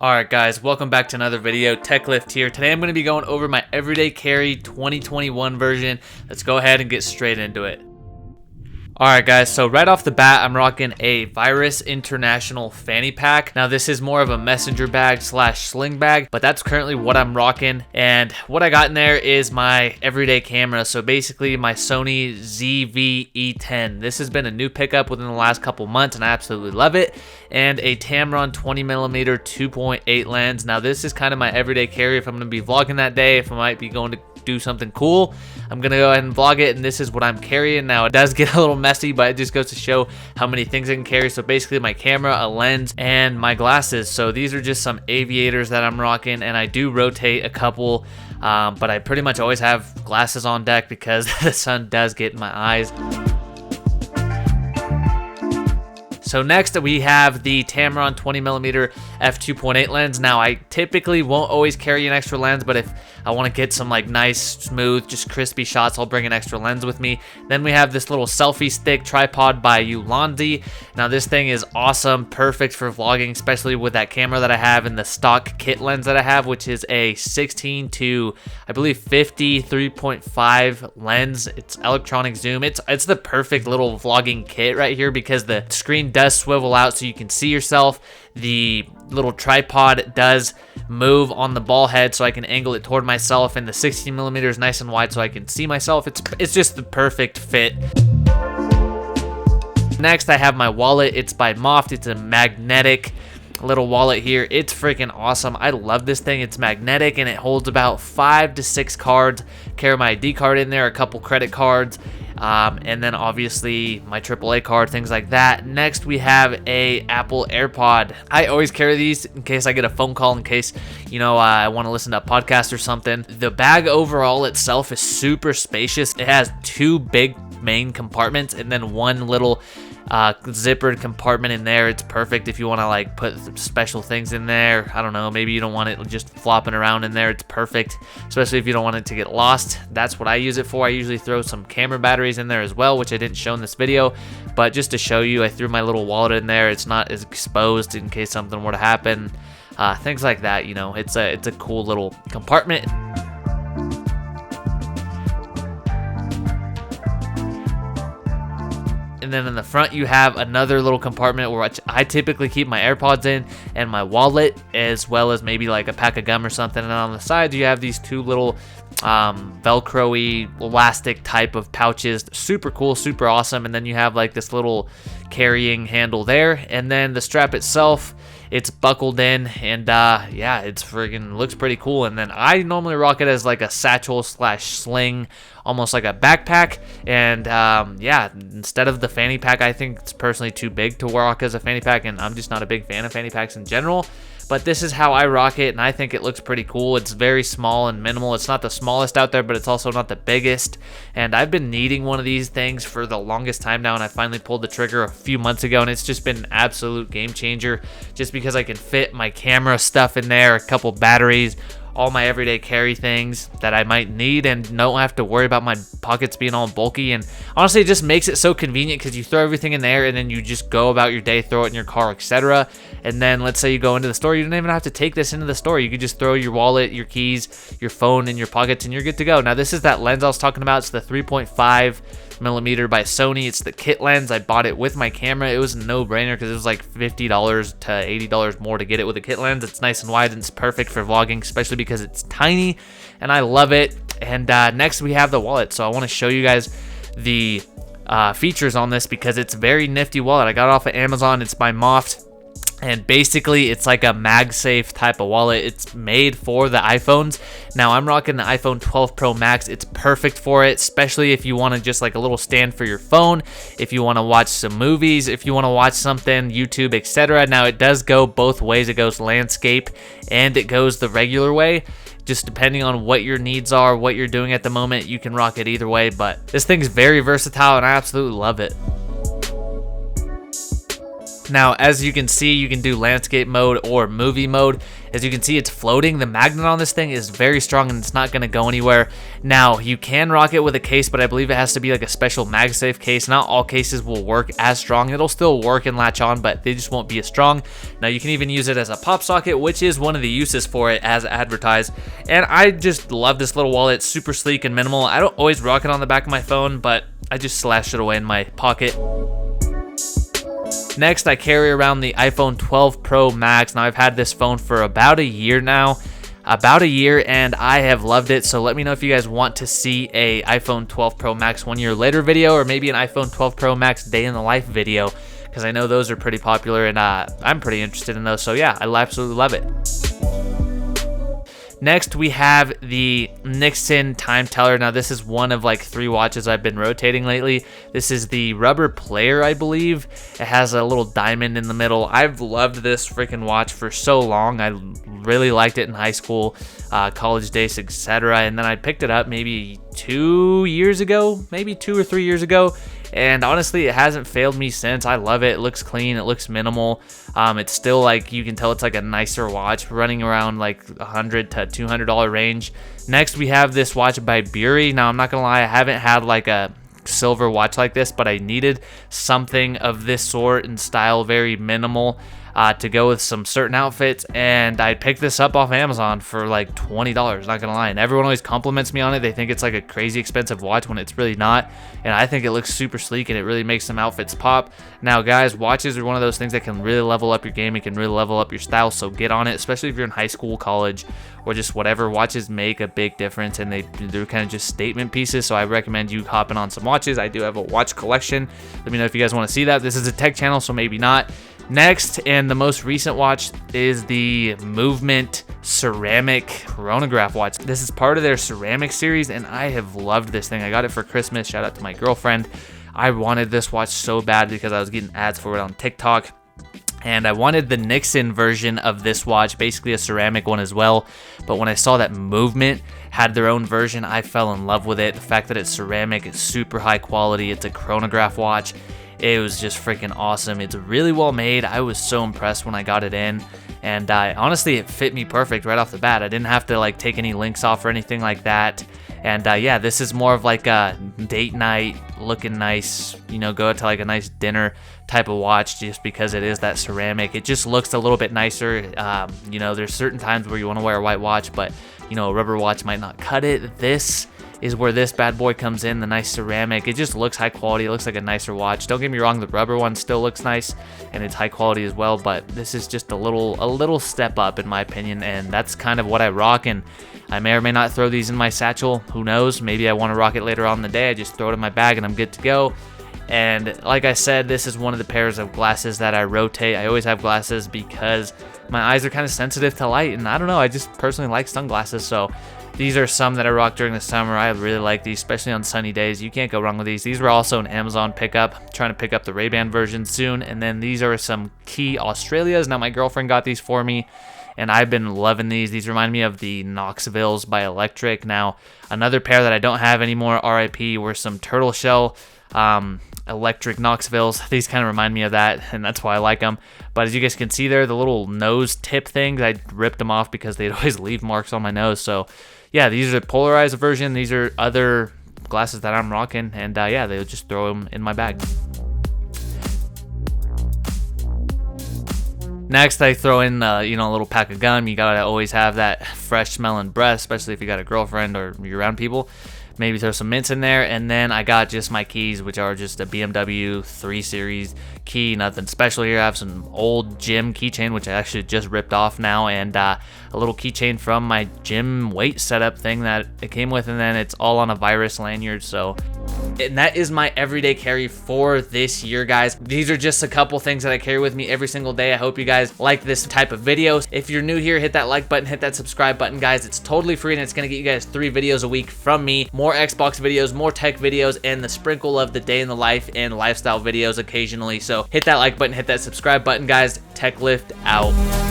Alright guys, welcome back to another video. TechLift here. Today I'm going to be going over my everyday carry 2021 version. Let's go ahead and get straight into it. Alright guys, so right off the bat, I'm rocking a Virus International fanny pack. Now this is more of a messenger bag slash sling bag, but that's currently what I'm rocking. And what I got in there is my everyday camera. So basically my Sony ZV-E10. This has been a new pickup within the last couple months and I absolutely love it. And a Tamron 20mm 2.8 lens. Now this is kind of my everyday carry if I'm going to be vlogging that day, if I might be going to do something cool. I'm gonna go ahead and vlog it, and this is what I'm carrying. Now it does get a little messy, but it just goes to show how many things I can carry. So basically my camera, a lens, and my glasses. So these are just some aviators that I'm rocking, and I do rotate a couple, but I pretty much always have glasses on deck because the sun does get in my eyes. So next we have the Tamron 20mm F2.8 lens. Now I typically won't always carry an extra lens, but if I want to get some like nice, smooth, just crispy shots, I'll bring an extra lens with me. Then we have this little selfie stick tripod by Ulanzi. Now this thing is awesome, perfect for vlogging, especially with that camera that I have and the stock kit lens that I have, which is a 16 to I believe 50 3.5 lens. It's electronic zoom. It's the perfect little vlogging kit right here because the screen does swivel out so you can see yourself. The little tripod does move on the ball head so I can angle it toward myself, and the 16mm is nice and wide so I can see myself. It's just the perfect fit. Next I have my wallet. It's by Moft. It's a magnetic little wallet here. It's freaking awesome. I love this thing. It's magnetic and it holds about 5 to 6 cards. Carry my ID card in there, a couple credit cards, and then obviously my AAA card, things like that. Next we have a Apple AirPod. I always carry these in case I get a phone call, in case I want to listen to a podcast or something. The bag overall itself is super spacious. It has 2 big main compartments and then one little zippered compartment in there. It's perfect if you want to like put special things in there. I don't know, maybe you don't want it just flopping around in there. It's perfect, especially if you don't want it to get lost. That's what I use it for. I usually throw some camera batteries in there as well, which I didn't show in this video, but just to show you, I threw my little wallet in there. It's not as exposed in case something were to happen, things like that. It's a cool little compartment. And then in the front you have another little compartment where I typically keep my AirPods in and my wallet, as well as maybe like a pack of gum or something. And on the sides you have these 2 little velcro-y elastic type of pouches. Super cool, super awesome. And then you have like this little carrying handle there, and then the strap itself, it's buckled in, and yeah, it's friggin' looks pretty cool. And then I normally rock it as like a satchel slash sling, almost like a backpack. And yeah, instead of the fanny pack, I think it's personally too big to rock as a fanny pack, and I'm just not a big fan of fanny packs in general. But this is how I rock it, and I think it looks pretty cool. It's very small and minimal. It's not the smallest out there, but it's also not the biggest. And I've been needing one of these things for the longest time now, and I finally pulled the trigger a few months ago, and it's just been an absolute game changer just because I can fit my camera stuff in there, a couple batteries, all my everyday carry things that I might need, and don't have to worry about my pockets being all bulky. And honestly, it just makes it so convenient because you throw everything in there and then you just go about your day, throw it in your car, etc. And then let's say you go into the store, you don't even have to take this into the store. You could just throw your wallet, your keys, your phone in your pockets, and you're good to go. Now this is that lens I was talking about. It's the 3.5mm by Sony. It's the kit lens. I bought it with my camera. It was a no-brainer because it was like $50 to $80 more to get it with a kit lens. It's nice and wide and it's perfect for vlogging, especially because it's tiny, and I love it. And next we have the wallet. So I want to show you guys the features on this because it's a very nifty wallet. I got it off of Amazon. It's by Moft. And basically it's like a MagSafe type of wallet. It's made for the iPhones. Now I'm rocking the iPhone 12 Pro Max. It's perfect for it, especially if you want to just like a little stand for your phone, if you want to watch some movies, if you want to watch something, YouTube, etc. Now it does go both ways. It goes landscape and it goes the regular way. Just depending on what your needs are, what you're doing at the moment, you can rock it either way. But this thing's very versatile and I absolutely love it. Now, as you can see, you can do landscape mode or movie mode. As you can see, it's floating. The magnet on this thing is very strong and it's not going to go anywhere. Now, you can rock it with a case, but I believe it has to be like a special MagSafe case. Not all cases will work as strong. It'll still work and latch on, but they just won't be as strong. Now, you can even use it as a pop socket, which is one of the uses for it as advertised. And I just love this little wallet. It's super sleek and minimal. I don't always rock it on the back of my phone, but I just slashed it away in my pocket. Next, I carry around the iPhone 12 Pro Max. Now, I've had this phone for about a year now. And I have loved it. So let me know if you guys want to see a iPhone 12 Pro Max 1 year later video, or maybe an iPhone 12 Pro Max day in the life video, because I know those are pretty popular and I'm pretty interested in those. So yeah, I absolutely love it. Next, we have the Nixon time teller. Now, this is one of like 3 watches I've been rotating lately. This is the rubber player, I believe. It has a little diamond in the middle. I've loved this freaking watch for so long. I really liked it in high school, college days, etc. And then I picked it up maybe 2 years ago, maybe 2 or 3 years ago. And honestly, it hasn't failed me since. I love it. It looks clean. It looks minimal. It's still like, you can tell it's like a nicer watch, running around like $100 to $200 range. Next, we have this watch by Beery. Now, I'm not gonna lie, I haven't had like a silver watch like this, but I needed something of this sort and style, very minimal, to go with some certain outfits, and I picked this up off Amazon for like $20, not gonna lie. And everyone always compliments me on it. They think it's like a crazy expensive watch when it's really not, and I think it looks super sleek and it really makes some outfits pop. Now guys, watches are one of those things that can really level up your game. It can really level up your style, so get on it, especially if you're in high school, college, or just whatever. Watches make a big difference, and they're kind of just statement pieces, so I recommend you hopping on some watches. I do have a watch collection. Let me know if you guys want to see that. This is a tech channel, so maybe not. Next, and the most recent watch, is the Movement ceramic chronograph watch. This is part of their ceramic series, and I have loved this thing. I got it for Christmas. Shout out to my girlfriend. I wanted this watch so bad because I was getting ads for it on TikTok, and I wanted the Nixon version of this watch, basically a ceramic one as well. But when I saw that Movement had their own version, I fell in love with it. The fact that it's ceramic, it's super high quality, it's a chronograph watch. It was just freaking awesome. It's really well made. I was so impressed when I got it in, and honestly, it fit me perfect right off the bat. I didn't have to like take any links off or anything like that. And yeah, this is more of like a date night, looking nice, you know, go out to like a nice dinner type of watch, just because it is that ceramic. It just looks a little bit nicer. You know, there's certain times where you want to wear a white watch, but you know, a rubber watch might not cut it. This is where this bad boy comes in, the nice ceramic. It just looks high quality. It looks like a nicer watch. Don't get me wrong, the rubber one still looks nice and it's high quality as well, but this is just a little step up in my opinion, and that's kind of what I rock. And I may or may not throw these in my satchel. Who knows? Maybe I want to rock it later on in the day. I just throw it in my bag and I'm good to go. And like I said, this is one of the pairs of glasses that I rotate. I always have glasses because my eyes are kind of sensitive to light, and I don't know, I just personally like sunglasses. So these are some that I rock during the summer. I really like these, especially on sunny days. You can't go wrong with these. These were also an Amazon pickup. I'm trying to pick up the Ray-Ban version soon. And then these are some Key Australias. Now my girlfriend got these for me, and I've been loving these. These remind me of the Knoxvilles by Electric. Now, another pair that I don't have anymore, RIP, were some turtle shell Electric Knoxvilles. These kind of remind me of that, and that's why I like them. But as you guys can see there, the little nose tip things, I ripped them off because they'd always leave marks on my nose. So yeah, these are the polarized version. These are other glasses that I'm rocking, and yeah, they'll just throw them in my bag. Next, I throw in you know, a little pack of gum. You gotta always have that fresh smelling breath, especially if you got a girlfriend or you're around people. Maybe throw some mints in there. And then I got just my keys, which are just a BMW 3 Series key. Nothing special here. I have some old gym keychain, which I actually just ripped off now, and a little keychain from my gym weight setup thing that it came with, and then it's all on a virus lanyard. So, and that is my everyday carry for this year, guys. These are just a couple things that I carry with me every single day. I hope you guys like this type of videos. If you're new here, hit that like button, hit that subscribe button, guys. It's totally free, and it's gonna get you guys 3 videos a week from me. More Xbox videos, more tech videos, and the sprinkle of the day in the life and lifestyle videos occasionally. So hit that like button, hit that subscribe button, guys. Tech Lift out.